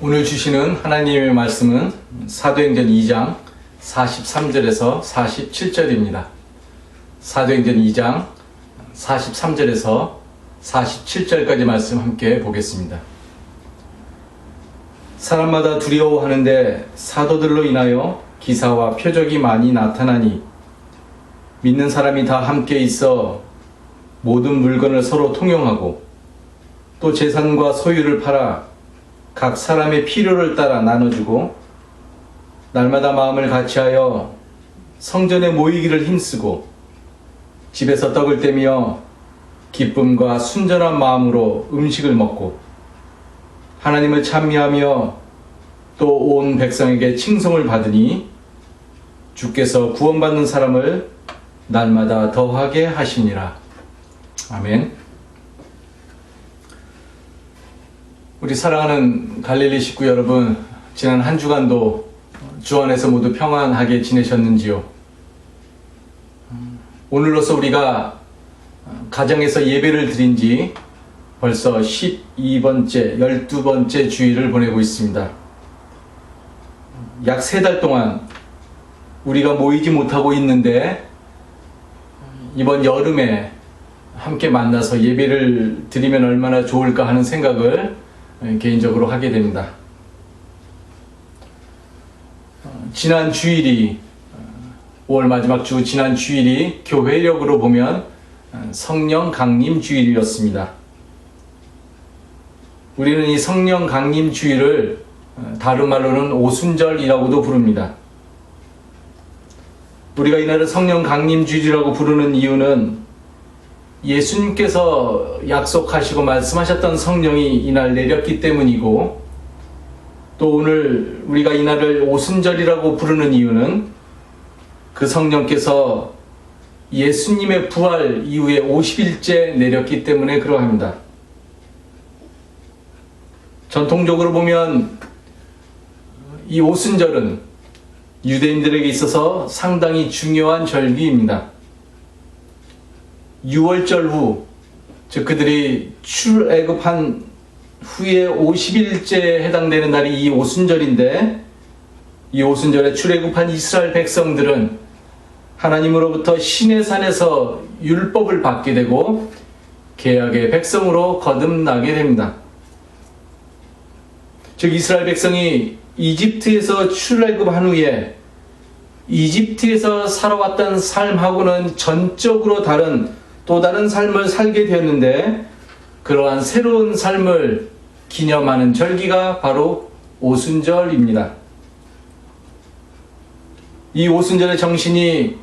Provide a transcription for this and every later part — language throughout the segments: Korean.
오늘 주시는 하나님의 말씀은 사도행전 2장 43절에서 47절입니다. 사도행전 2장 43절에서 47절까지 말씀 함께 보겠습니다. 사람마다 두려워하는데 사도들로 인하여 기사와 표적이 많이 나타나니 믿는 사람이 다 함께 있어 모든 물건을 서로 통용하고 또 재산과 소유를 팔아 각 사람의 필요를 따라 나눠주고 날마다 마음을 같이하여 성전에 모이기를 힘쓰고 집에서 떡을 떼며 기쁨과 순전한 마음으로 음식을 먹고 하나님을 찬미하며 또 온 백성에게 칭송을 받으니 주께서 구원받는 사람을 날마다 더하게 하시니라. 아멘. 우리 사랑하는 갈릴리 식구 여러분, 지난 한 주간도 주 안에서 모두 평안하게 지내셨는지요? 오늘로서 우리가 가정에서 예배를 드린 지 벌써 12번째, 12번째 주일을 보내고 있습니다. 약 3달 동안 우리가 모이지 못하고 있는데 이번 여름에 함께 만나서 예배를 드리면 얼마나 좋을까 하는 생각을 개인적으로 하게 됩니다. 지난 주일이 5월 마지막 주 지난 주일이 교회력으로 보면 성령 강림 주일이었습니다. 우리는 이 성령 강림 주일을 다른 말로는 오순절이라고도 부릅니다. 우리가 이날을 성령 강림 주일이라고 부르는 이유는 예수님께서 약속하시고 말씀하셨던 성령이 이날 내렸기 때문이고, 또 오늘 우리가 이날을 오순절이라고 부르는 이유는 그 성령께서 예수님의 부활 이후에 50일째 내렸기 때문에 그러합니다. 전통적으로 보면 이 오순절은 유대인들에게 있어서 상당히 중요한 절기입니다. 6월절 후, 즉 그들이 출애굽한 후에 50일째에 해당되는 날이 이 오순절인데, 이 오순절에 출애굽한 이스라엘 백성들은 하나님으로부터 시내산에서 율법을 받게 되고 계약의 백성으로 거듭나게 됩니다. 즉 이스라엘 백성이 이집트에서 출애굽한 후에 이집트에서 살아왔던 삶하고는 전적으로 다른 또 다른 삶을 살게 되었는데, 그러한 새로운 삶을 기념하는 절기가 바로 오순절입니다. 이 오순절의 정신이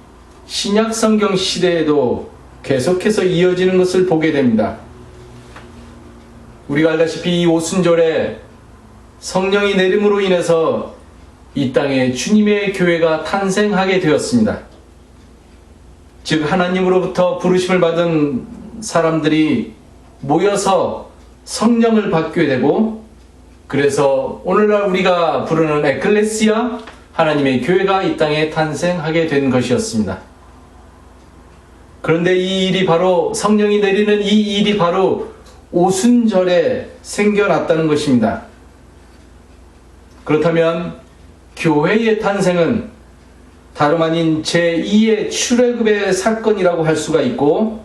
신약 성경 시대에도 계속해서 이어지는 것을 보게 됩니다. 우리가 알다시피 이 오순절에 성령이 내림으로 인해서 이 땅에 주님의 교회가 탄생하게 되었습니다. 즉 하나님으로부터 부르심을 받은 사람들이 모여서 성령을 받게 되고, 그래서 오늘날 우리가 부르는 에클레시아, 하나님의 교회가 이 땅에 탄생하게 된 것이었습니다. 그런데 이 일이 바로, 성령이 내리는 이 일이 바로 오순절에 생겨났다는 것입니다. 그렇다면 교회의 탄생은 다름 아닌 제2의 출애굽의 사건이라고 할 수가 있고,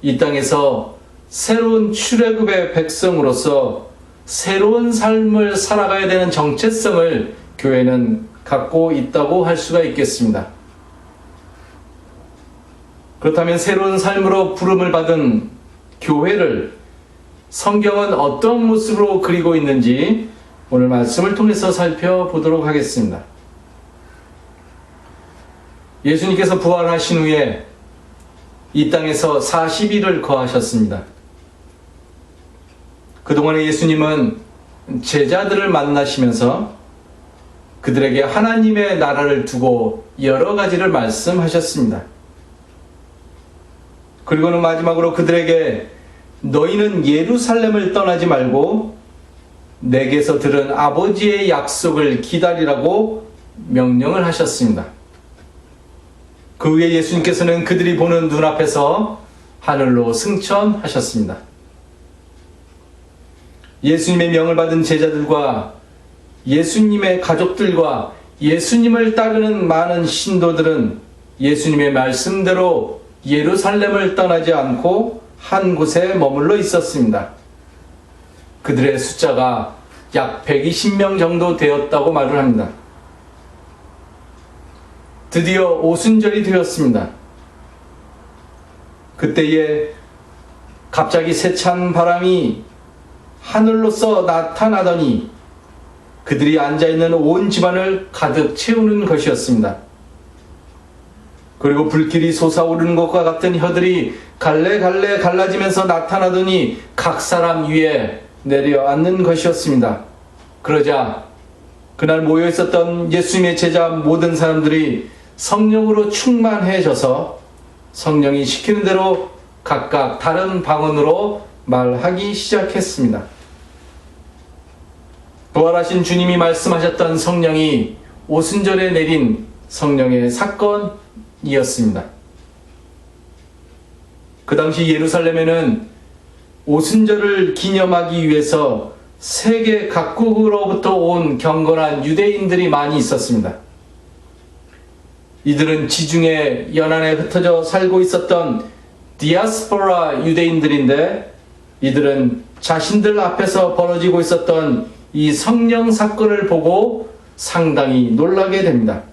이 땅에서 새로운 출애굽의 백성으로서 새로운 삶을 살아가야 되는 정체성을 교회는 갖고 있다고 할 수가 있겠습니다. 그렇다면 새로운 삶으로 부름을 받은 교회를 성경은 어떤 모습으로 그리고 있는지 오늘 말씀을 통해서 살펴보도록 하겠습니다. 예수님께서 부활하신 후에 이 땅에서 40일을 거하셨습니다. 그동안에 예수님은 제자들을 만나시면서 그들에게 하나님의 나라를 두고 여러 가지를 말씀하셨습니다. 그리고는 마지막으로 그들에게 너희는 예루살렘을 떠나지 말고 내게서 들은 아버지의 약속을 기다리라고 명령을 하셨습니다. 그 후에 예수님께서는 그들이 보는 눈앞에서 하늘로 승천하셨습니다. 예수님의 명을 받은 제자들과 예수님의 가족들과 예수님을 따르는 많은 신도들은 예수님의 말씀대로 예루살렘을 떠나지 않고 한 곳에 머물러 있었습니다. 그들의 숫자가 약 120명 정도 되었다고 말을 합니다. 드디어 오순절이 되었습니다. 그때에 갑자기 세찬 바람이 하늘로서 나타나더니 그들이 앉아있는 온 집안을 가득 채우는 것이었습니다. 그리고 불길이 솟아오르는 것과 같은 혀들이 갈래갈래 갈라지면서 나타나더니 각 사람 위에 내려앉는 것이었습니다. 그러자 그날 모여있었던 예수님의 제자 모든 사람들이 성령으로 충만해져서 성령이 시키는 대로 각각 다른 방언으로 말하기 시작했습니다. 부활하신 주님이 말씀하셨던 성령이 오순절에 내린 성령의 사건이었습니다. 그 당시 예루살렘에는 오순절을 기념하기 위해서 세계 각국으로부터 온 경건한 유대인들이 많이 있었습니다. 이들은 지중해 연안에 흩어져 살고 있었던 디아스포라 유대인들인데 이들은 자신들 앞에서 벌어지고 있었던 이 성령 사건을 보고 상당히 놀라게 됩니다.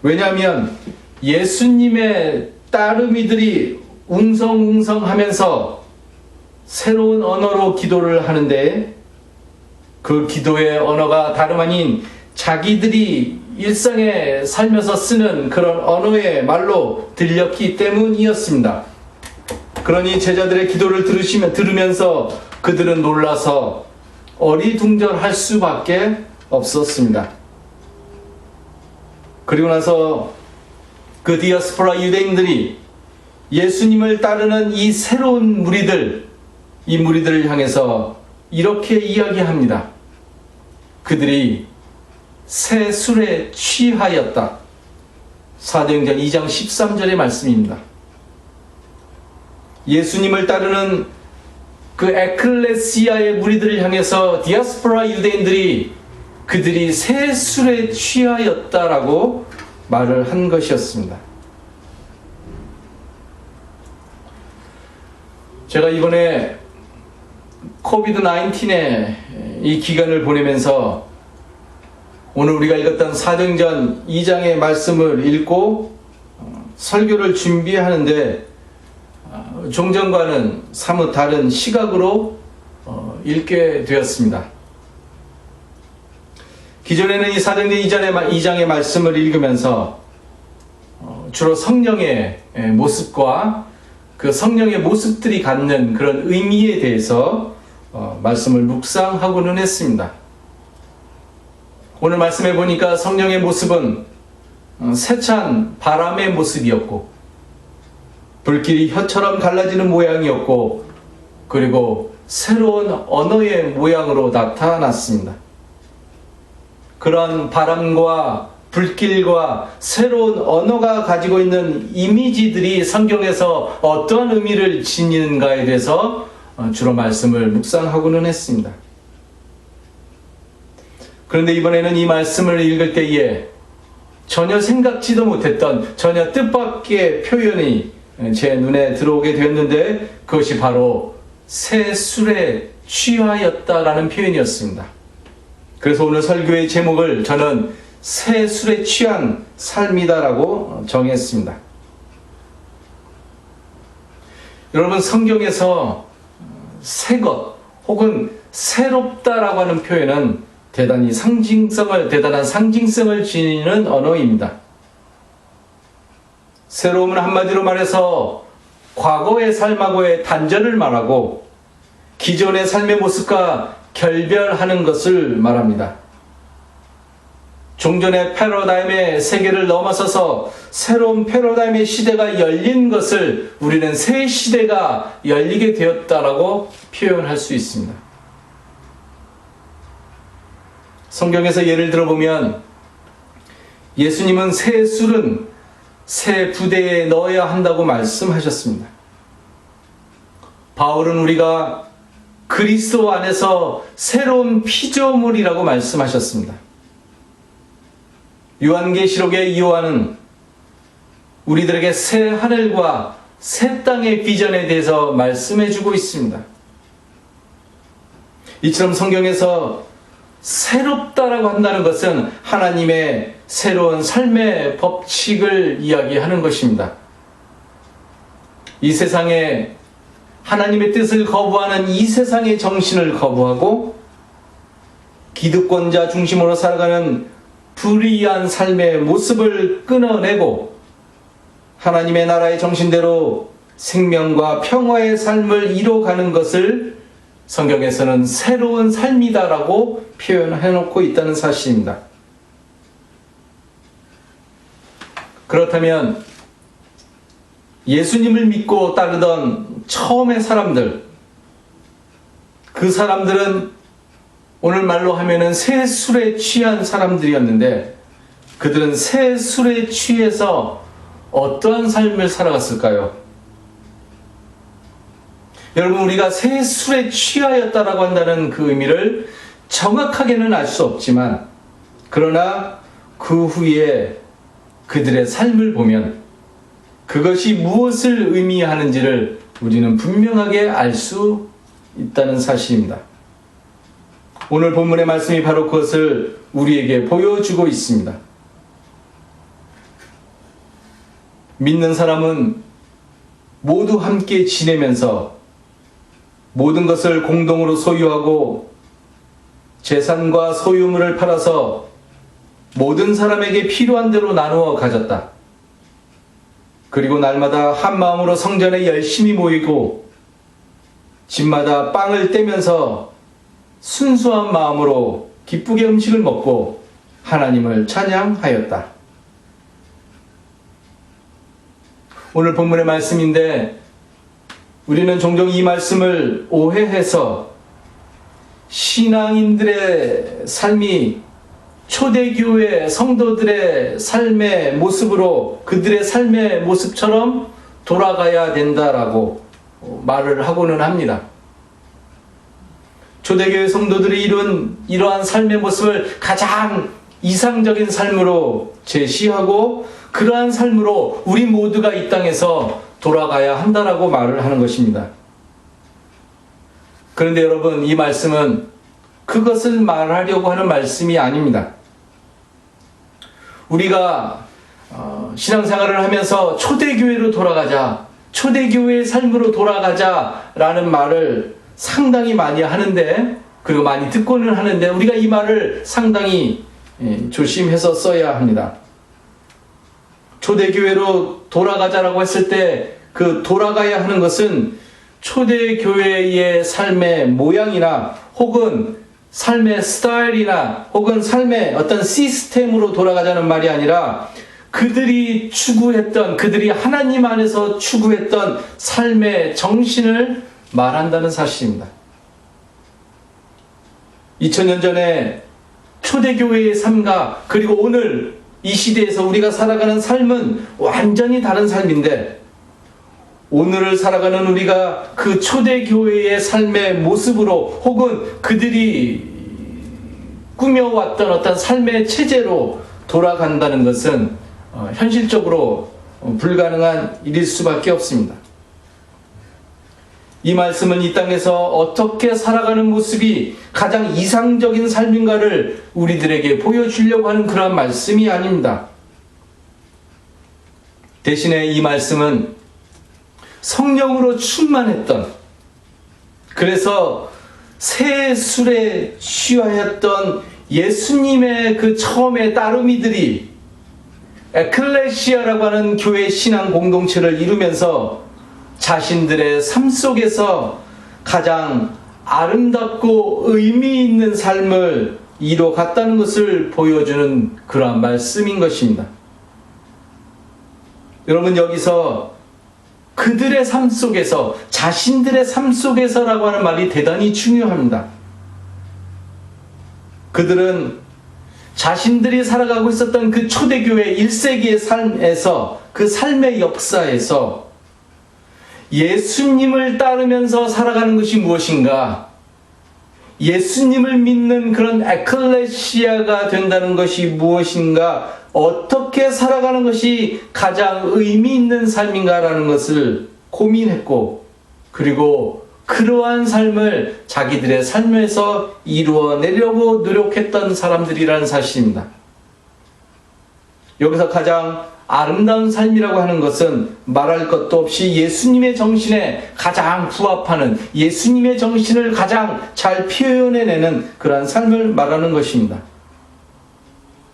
왜냐하면 예수님의 따르미들이 웅성웅성하면서 새로운 언어로 기도를 하는데 그 기도의 언어가 다름 아닌 자기들이 일상에 살면서 쓰는 그런 언어의 말로 들렸기 때문이었습니다. 그러니 제자들의 기도를 들으면서 그들은 놀라서 어리둥절할 수밖에 없었습니다. 그리고 나서 그 디아스포라 유대인들이 예수님을 따르는 이 새로운 이 무리들을 향해서 이렇게 이야기합니다. 그들이 새 술에 취하였다. 사도행전 2장 13절의 말씀입니다. 예수님을 따르는 그 에클레시아의 무리들을 향해서 디아스포라 유대인들이 그들이 새 술에 취하였다라고 말을 한 것이었습니다. 제가 이번에 코비드-19의 이 기간을 보내면서 오늘 우리가 읽었던 사도행전 2장의 말씀을 읽고 설교를 준비하는데 종전과는 사뭇 다른 시각으로 읽게 되었습니다. 기존에는 이 사도행전 2장의 말씀을 읽으면서 주로 성령의 모습과 그 성령의 모습들이 갖는 그런 의미에 대해서 말씀을 묵상하고는 했습니다. 오늘 말씀해 보니까 성령의 모습은 세찬 바람의 모습이었고 불길이 혀처럼 갈라지는 모양이었고 그리고 새로운 언어의 모양으로 나타났습니다. 그런 바람과 불길과 새로운 언어가 가지고 있는 이미지들이 성경에서 어떤 의미를 지니는가에 대해서 주로 말씀을 묵상하고는 했습니다. 그런데 이번에는 이 말씀을 읽을 때에 전혀 생각지도 못했던 전혀 뜻밖의 표현이 제 눈에 들어오게 되었는데 그것이 바로 새 술에 취하였다라는 표현이었습니다. 그래서 오늘 설교의 제목을 저는 새 술에 취한 삶이다라고 정했습니다. 여러분, 성경에서 새것 혹은 새롭다라고 하는 표현은 대단한 상징성을 지니는 언어입니다. 새로움은 한마디로 말해서 과거의 삶하고의 단절을 말하고 기존의 삶의 모습과 결별하는 것을 말합니다. 종전의 패러다임의 세계를 넘어서서 새로운 패러다임의 시대가 열린 것을 우리는 새 시대가 열리게 되었다라고 표현할 수 있습니다. 성경에서 예를 들어보면 예수님은 새 술은 새 부대에 넣어야 한다고 말씀하셨습니다. 바울은 우리가 그리스도 안에서 새로운 피조물이라고 말씀하셨습니다. 요한계시록의 요한은 우리들에게 새 하늘과 새 땅의 비전에 대해서 말씀해주고 있습니다. 이처럼 성경에서 새롭다라고 한다는 것은 하나님의 새로운 삶의 법칙을 이야기하는 것입니다. 이 세상에 하나님의 뜻을 거부하는 이 세상의 정신을 거부하고 기득권자 중심으로 살아가는 불의한 삶의 모습을 끊어내고 하나님의 나라의 정신대로 생명과 평화의 삶을 이뤄가는 것을 성경에서는 새로운 삶이다라고 표현해놓고 있다는 사실입니다. 그렇다면 예수님을 믿고 따르던 처음의 사람들, 그 사람들은 오늘 말로 하면은 새 술에 취한 사람들이었는데 그들은 새 술에 취해서 어떠한 삶을 살아갔을까요? 여러분, 우리가 새 술에 취하였다라고 한다는 그 의미를 정확하게는 알 수 없지만 그러나 그 후에 그들의 삶을 보면 그것이 무엇을 의미하는지를 우리는 분명하게 알 수 있다는 사실입니다. 오늘 본문의 말씀이 바로 그것을 우리에게 보여주고 있습니다. 믿는 사람은 모두 함께 지내면서 모든 것을 공동으로 소유하고 재산과 소유물을 팔아서 모든 사람에게 필요한 대로 나누어 가졌다. 그리고 날마다 한 마음으로 성전에 열심히 모이고 집마다 빵을 떼면서 순수한 마음으로 기쁘게 음식을 먹고 하나님을 찬양하였다. 오늘 본문의 말씀인데 우리는 종종 이 말씀을 오해해서 신앙인들의 삶이 초대교회 성도들의 삶의 모습으로 그들의 삶의 모습처럼 돌아가야 된다라고 말을 하고는 합니다. 초대교회 성도들이 이룬 이러한 삶의 모습을 가장 이상적인 삶으로 제시하고 그러한 삶으로 우리 모두가 이 땅에서 돌아가야 한다라고 말을 하는 것입니다. 그런데 여러분, 이 말씀은 그것을 말하려고 하는 말씀이 아닙니다. 우리가 신앙생활을 하면서 초대교회로 돌아가자, 초대교회의 삶으로 돌아가자라는 말을 상당히 많이 하는데, 그리고 많이 듣고는 하는데 우리가 이 말을 상당히 조심해서 써야 합니다. 초대교회로 돌아가자라고 했을 때 그 돌아가야 하는 것은 초대교회의 삶의 모양이나 혹은 삶의 스타일이나 혹은 삶의 어떤 시스템으로 돌아가자는 말이 아니라 그들이 추구했던, 그들이 하나님 안에서 추구했던 삶의 정신을 말한다는 사실입니다. 2000년 전에 초대교회의 삶과 그리고 오늘 이 시대에서 우리가 살아가는 삶은 완전히 다른 삶인데, 오늘을 살아가는 우리가 그 초대교회의 삶의 모습으로 혹은 그들이 꾸며왔던 어떤 삶의 체제로 돌아간다는 것은 현실적으로 불가능한 일일 수밖에 없습니다. 이 말씀은 이 땅에서 어떻게 살아가는 모습이 가장 이상적인 삶인가를 우리들에게 보여주려고 하는 그러한 말씀이 아닙니다. 대신에 이 말씀은 성령으로 충만했던, 그래서 새 술에 취하였던 예수님의 그 처음의 따르미들이 에클레시아라고 하는 교회 신앙 공동체를 이루면서 자신들의 삶 속에서 가장 아름답고 의미 있는 삶을 이뤄갔다는 것을 보여주는 그러한 말씀인 것입니다. 여러분, 여기서 그들의 삶 속에서, 자신들의 삶 속에서라고 하는 말이 대단히 중요합니다. 그들은 자신들이 살아가고 있었던 그 초대교회 1세기의 삶에서, 그 삶의 역사에서 예수님을 따르면서 살아가는 것이 무엇인가, 예수님을 믿는 그런 에클레시아가 된다는 것이 무엇인가, 어떻게 살아가는 것이 가장 의미 있는 삶인가라는 것을 고민했고, 그리고 그러한 삶을 자기들의 삶에서 이루어내려고 노력했던 사람들이라는 사실입니다. 여기서 가장 아름다운 삶이라고 하는 것은 말할 것도 없이 예수님의 정신에 가장 부합하는, 예수님의 정신을 가장 잘 표현해내는 그러한 삶을 말하는 것입니다.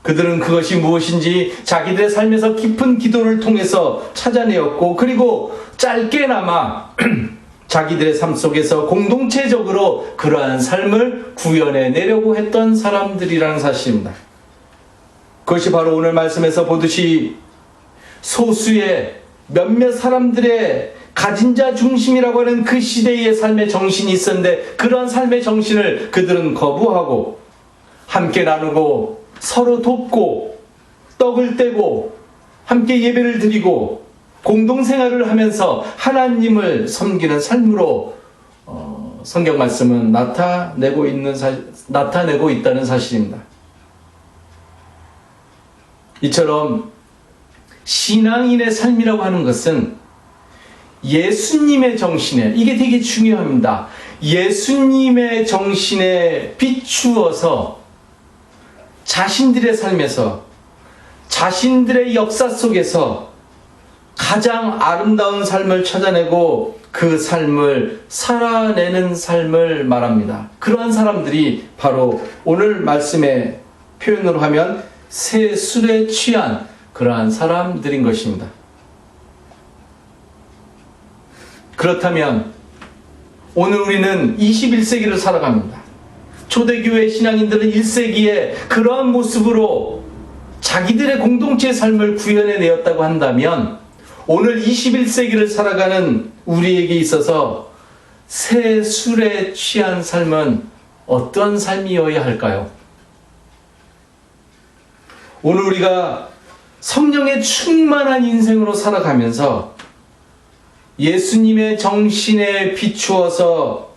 그들은 그것이 무엇인지 자기들의 삶에서 깊은 기도를 통해서 찾아내었고, 그리고 짧게나마 자기들의 삶 속에서 공동체적으로 그러한 삶을 구현해내려고 했던 사람들이라는 사실입니다. 그것이 바로 오늘 말씀에서 보듯이 소수의 몇몇 사람들의 가진 자 중심이라고 하는 그 시대의 삶의 정신이 있었는데, 그러한 삶의 정신을 그들은 거부하고 함께 나누고 서로 돕고 떡을 떼고 함께 예배를 드리고 공동생활을 하면서 하나님을 섬기는 삶으로 성경 말씀은 나타내고 있다는 사실입니다. 이처럼 신앙인의 삶이라고 하는 것은 예수님의 정신에, 이게 되게 중요합니다. 예수님의 정신에 비추어서 자신들의 삶에서, 자신들의 역사 속에서 가장 아름다운 삶을 찾아내고 그 삶을 살아내는 삶을 말합니다. 그러한 사람들이 바로 오늘 말씀의 표현으로 하면 새 술에 취한 그러한 사람들인 것입니다. 그렇다면 오늘 우리는 21세기를 살아갑니다. 초대교회 신앙인들은 1세기에 그러한 모습으로 자기들의 공동체의 삶을 구현해내었다고 한다면, 오늘 21세기를 살아가는 우리에게 있어서 새 술에 취한 삶은 어떤 삶이어야 할까요? 오늘 우리가 성령의 충만한 인생으로 살아가면서 예수님의 정신에 비추어서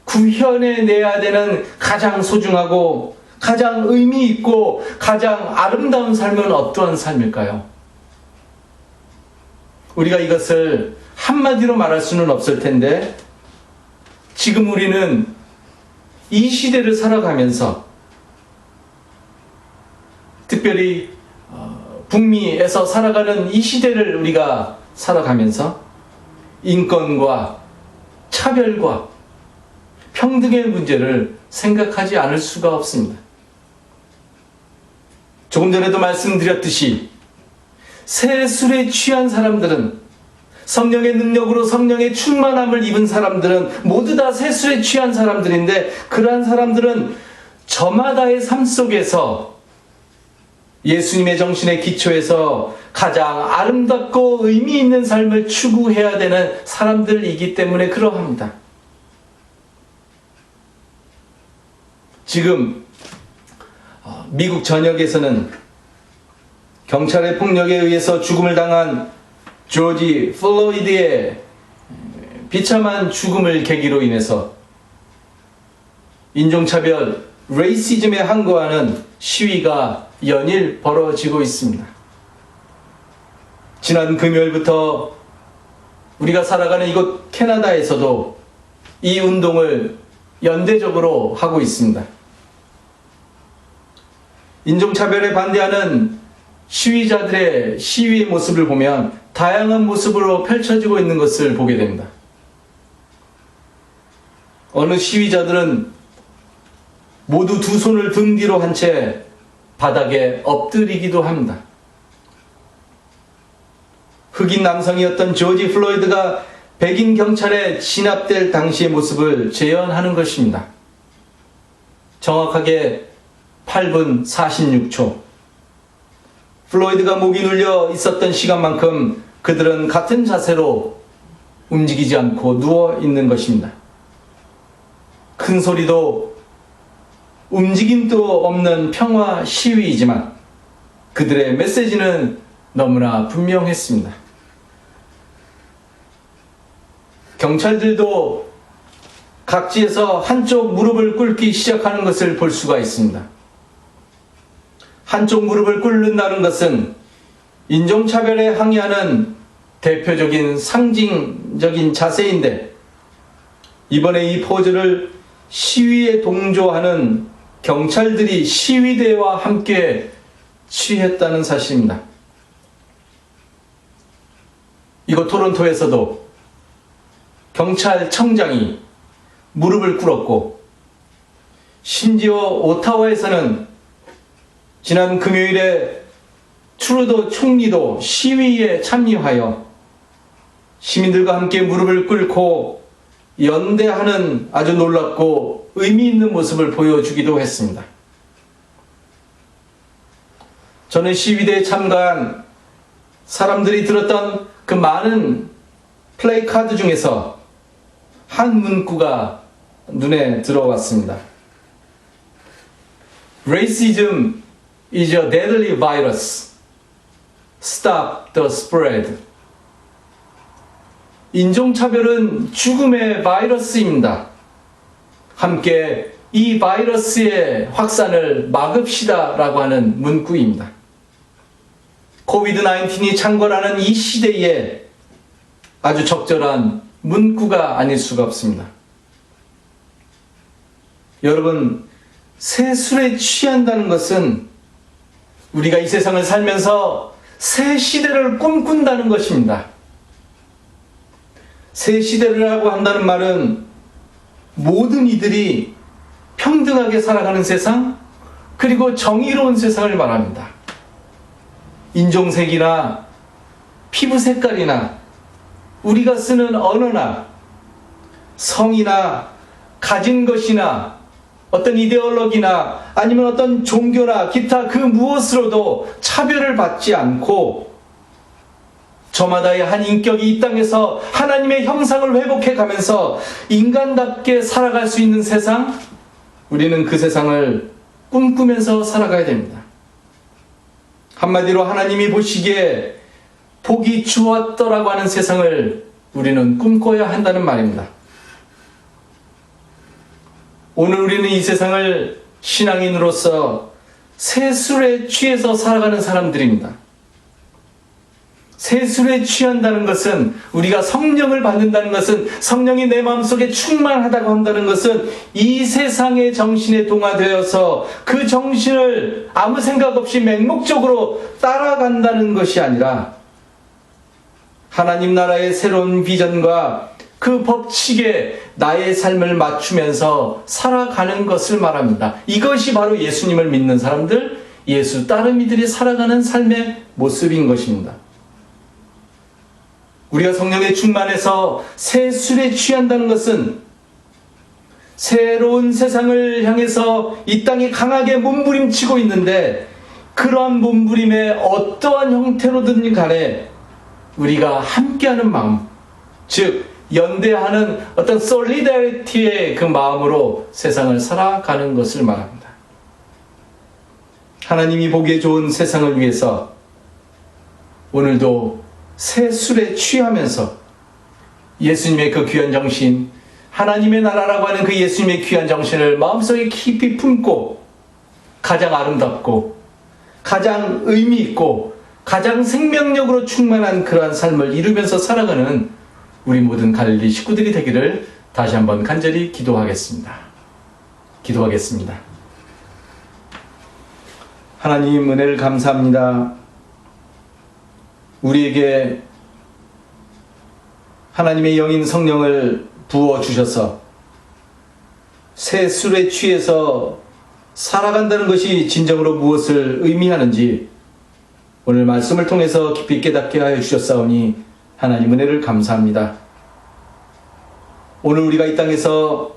구현해내야 되는 가장 소중하고 가장 의미 있고 가장 아름다운 삶은 어떠한 삶일까요? 우리가 이것을 한마디로 말할 수는 없을 텐데, 지금 우리는 이 시대를 살아가면서, 특별히 북미에서 살아가는 이 시대를 우리가 살아가면서 인권과 차별과 평등의 문제를 생각하지 않을 수가 없습니다. 조금 전에도 말씀드렸듯이 새 술에 취한 사람들은, 성령의 능력으로 성령의 충만함을 입은 사람들은 모두 다 새 술에 취한 사람들인데, 그러한 사람들은 저마다의 삶 속에서 예수님의 정신의 기초에서 가장 아름답고 의미 있는 삶을 추구해야 되는 사람들이기 때문에 그러합니다. 지금 미국 전역에서는 경찰의 폭력에 의해서 죽음을 당한 조지 플로이드의 비참한 죽음을 계기로 인해서 인종차별, 레이시즘에 항거하는 시위가 연일 벌어지고 있습니다. 지난 금요일부터 우리가 살아가는 이곳 캐나다에서도 이 운동을 연대적으로 하고 있습니다. 인종차별에 반대하는 시위자들의 시위의 모습을 보면 다양한 모습으로 펼쳐지고 있는 것을 보게 됩니다. 어느 시위자들은 모두 두 손을 등 뒤로 한 채 바닥에 엎드리기도 합니다. 흑인 남성이었던 조지 플로이드가 백인 경찰에 진압될 당시의 모습을 재현하는 것입니다. 정확하게 8분 46초. 플로이드가 목이 눌려 있었던 시간만큼 그들은 같은 자세로 움직이지 않고 누워 있는 것입니다. 큰 소리도 움직임도 없는 평화 시위이지만 그들의 메시지는 너무나 분명했습니다. 경찰들도 각지에서 한쪽 무릎을 꿇기 시작하는 것을 볼 수가 있습니다. 한쪽 무릎을 꿇는다는 것은 인종차별에 항의하는 대표적인 상징적인 자세인데, 이번에 이 포즈를 시위에 동조하는 경찰들이 시위대와 함께 취했다는 사실입니다. 이곳 토론토에서도 경찰청장이 무릎을 꿇었고, 심지어 오타와에서는 지난 금요일에 트루도 총리도 시위에 참여하여 시민들과 함께 무릎을 꿇고 연대하는 아주 놀랍고 의미 있는 모습을 보여주기도 했습니다. 저는 시위대에 참가한 사람들이 들었던 그 많은 플레이카드 중에서 한 문구가 눈에 들어왔습니다. Racism is a deadly virus. Stop the spread. 인종차별은 죽음의 바이러스입니다. 함께 이 바이러스의 확산을 막읍시다 라고 하는 문구입니다. 코비드-19이 창궐하는 이 시대에 아주 적절한 문구가 아닐 수가 없습니다. 여러분, 새 술에 취한다는 것은 우리가 이 세상을 살면서 새 시대를 꿈꾼다는 것입니다. 새 시대라고 한다는 말은 모든 이들이 평등하게 살아가는 세상, 그리고 정의로운 세상을 말합니다. 인종색이나 피부 색깔이나 우리가 쓰는 언어나 성이나 가진 것이나 어떤 이데올로기나 아니면 어떤 종교나 기타 그 무엇으로도 차별을 받지 않고 저마다의 한 인격이 이 땅에서 하나님의 형상을 회복해 가면서 인간답게 살아갈 수 있는 세상, 우리는 그 세상을 꿈꾸면서 살아가야 됩니다. 한마디로 하나님이 보시기에 복이 주었더라고 하는 세상을 우리는 꿈꿔야 한다는 말입니다. 오늘 우리는 이 세상을 신앙인으로서 새 술에 취해서 살아가는 사람들입니다. 새 술에 취한다는 것은, 우리가 성령을 받는다는 것은, 성령이 내 마음속에 충만하다고 한다는 것은 이 세상의 정신에 동화되어서 그 정신을 아무 생각 없이 맹목적으로 따라간다는 것이 아니라 하나님 나라의 새로운 비전과 그 법칙에 나의 삶을 맞추면서 살아가는 것을 말합니다. 이것이 바로 예수님을 믿는 사람들, 예수 따르미들이 살아가는 삶의 모습인 것입니다. 우리가 성령에 충만해서 새 술에 취한다는 것은 새로운 세상을 향해서 이 땅이 강하게 몸부림치고 있는데, 그러한 몸부림에 어떠한 형태로든 간에 우리가 함께하는 마음, 즉 연대하는 어떤 솔리다리티의 그 마음으로 세상을 살아가는 것을 말합니다. 하나님이 보기에 좋은 세상을 위해서 오늘도 새 술에 취하면서 예수님의 그 귀한 정신, 하나님의 나라라고 하는 그 예수님의 귀한 정신을 마음속에 깊이 품고 가장 아름답고 가장 의미 있고 가장 생명력으로 충만한 그러한 삶을 이루면서 살아가는 우리 모든 갈릴리 식구들이 되기를 다시 한번 간절히 기도하겠습니다. 기도하겠습니다. 하나님, 은혜를 감사합니다. 우리에게 하나님의 영인 성령을 부어주셔서 새 술에 취해서 살아간다는 것이 진정으로 무엇을 의미하는지 오늘 말씀을 통해서 깊이 깨닫게 하여 주셨사오니 하나님 은혜를 감사합니다. 오늘 우리가 이 땅에서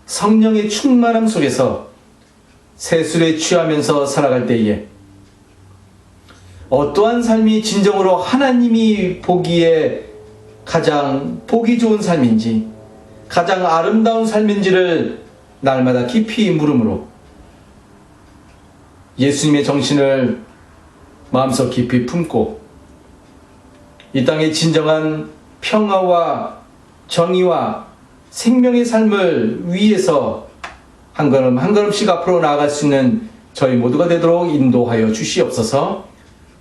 성령의 충만함 속에서 새 술에 취하면서 살아갈 때에 어떠한 삶이 진정으로 하나님이 보기에 가장 보기 좋은 삶인지, 가장 아름다운 삶인지를 날마다 깊이 물음으로 예수님의 정신을 마음속 깊이 품고 이 땅의 진정한 평화와 정의와 생명의 삶을 위해서 한 걸음 한 걸음씩 앞으로 나아갈 수 있는 저희 모두가 되도록 인도하여 주시옵소서.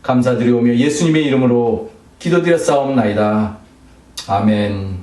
감사드리오며 예수님의 이름으로 기도드렸사옵나이다. 아멘.